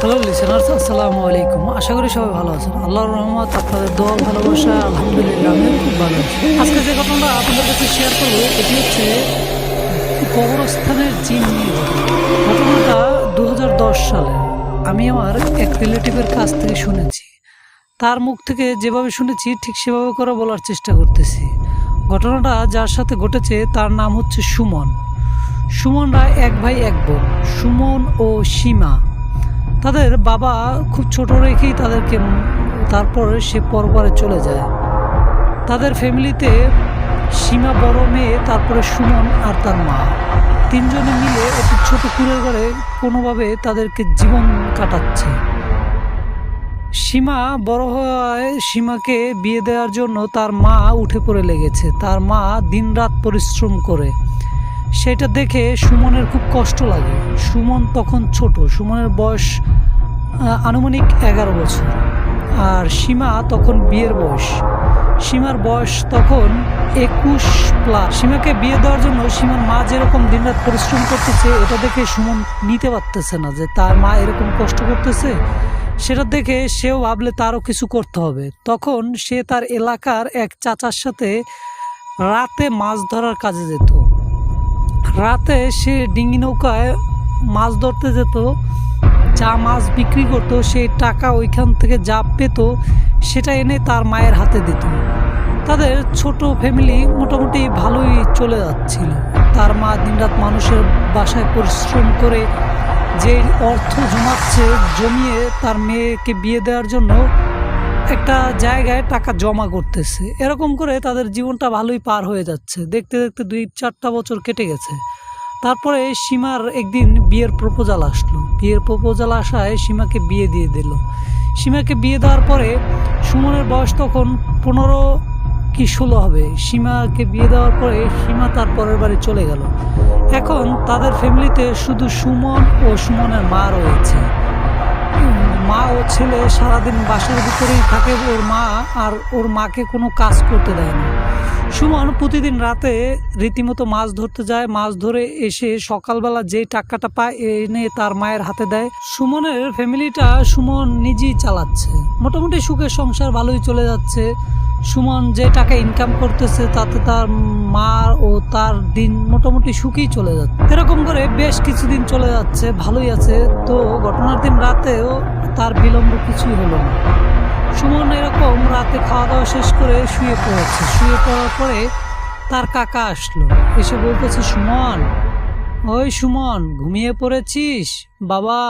Hello listeners, আসসালামু আলাইকুম। আশা করি সবাই ভালো আছেন। আল্লাহর রহমত, আপনাদের দোয়া ভালোবাসা, আলহামদুলিল্লাহ আমি খুব ভালো আছি। আজকে যে ঘটনাটা আপনাদের কাছে শেয়ার করবো এটি হচ্ছে কবরস্থানের জিন নিয়ে ঘটনা। ঘটনাটা 2010 সালে আমি আমার এক রিলেটিভের কাছ থেকে শুনেছি। তার মুখ থেকে যেভাবে শুনেছি ঠিক সেভাবে করে বলার চেষ্টা করতেছি। ঘটনাটা যার সাথে ঘটেছে তার নাম হচ্ছে সুমন। সুমনরা এক ভাই এক বোন, সুমন ও সীমা। তাদের বাবা খুব ছোট রেখেই তাদেরকে তারপর সে পরপারে চলে যায়। তাদের ফ্যামিলিতে সীমা বড় মেয়ে, তারপরে সুমন আর তার মা, তিনজনে মিলে একটি ছোট কুঁড়ের ঘরে কোনোভাবে তাদেরকে জীবন কাটাচ্ছে। সীমা বড় হওয়ায় সীমাকে বিয়ে দেওয়ার জন্য তার মা উঠে পড়ে লেগেছে। তার মা দিনরাত পরিশ্রম করে, সেটা দেখে সুমনের খুব কষ্ট লাগে। সুমন তখন ছোট, সুমনের বয়স আনুমানিক 11 বছর, আর সীমা তখন বিয়ের বয়স। সীমার বয়স তখন 21+। সীমাকে বিয়ে দেওয়ার জন্য সীমার মা যেরকম দিনরাত পরিশ্রম করতেছে, এটা দেখে সুমন নিতে পারতেছে না যে তার মা এরকম কষ্ট করতেছে। সেটা দেখে সেও ভাবলে তারও কিছু করতে হবে। তখন সে তার এলাকার এক চাচার সাথে রাতে মাছ ধরার কাজে যেত। রাতে সে ডিঙি নৌকায় মাছ ধরতে যেত, যা মাছ বিক্রি করতো সেই টাকা ওইখান থেকে যা পেত সেটা এনে তার মায়ের হাতে দিত। তাদের ছোট ফ্যামিলি মোটামুটি ভালোই চলে যাচ্ছিল। তার মা দিনরাত মানুষের বাসায় পরিশ্রম করে যে অর্থ জমিয়ে তার মেয়েকে বিয়ে দেওয়ার জন্য একটা জায়গায় টাকা জমা করতেছে। এরকম করে তাদের জীবনটা ভালোই পার হয়ে যাচ্ছে। দেখতে দেখতে 2-4টা বছর কেটে গেছে। তারপরে সীমার একদিন বিয়ের প্রপোজাল আসলো। বিয়ের প্রপোজাল আসায় সীমাকে বিয়ে দিয়ে দিল। সীমাকে বিয়ে দেওয়ার পরে সুমনের বয়স তখন 15 কি 16 হবে। সীমাকে বিয়ে দেওয়ার পরে সীমা তার পরের বাড়ি চলে গেল। এখন তাদের ফ্যামিলিতে শুধু সুমন ও সুমনের মা রয়েছে। মা ও ছেলে সারাদিন বাসার ভিতরেই থাকে। ওর মা আর ওর মাকে কোনো কাজ করতে দেয় না। সুমন প্রতিদিন রাতে রীতিমতো মাছ ধরতে যায়। মাছ ধরে এসে সকালবেলা যে টাকাটা পায় এনে তার মায়ের হাতে দেয়। সুমনের ফ্যামিলিটা সুমন নিজেই চালাচ্ছে। মোটামুটি সুখের সংসার ভালোই চলে যাচ্ছে। সুমন যে টাকা ইনকাম করতেছে তাতে তার মা ও তার দিন মোটামুটি সুখেই চলে যাচ্ছে। এরকম করে বেশ কিছুদিন চলে যাচ্ছে, ভালোই আছে। তো ঘটনার দিন রাতেও তার বিলম্ব কিছুই হলো না। সুমন এরকম রাতে খাওয়া দাওয়া শেষ করে শুয়ে পড়েছে। শুয়ে পড়ার পরে তার কাকা আসলো, এসে বলতেছে, সুমন, ওই সুমন, ঘুমিয়ে পড়েছিস বাবা?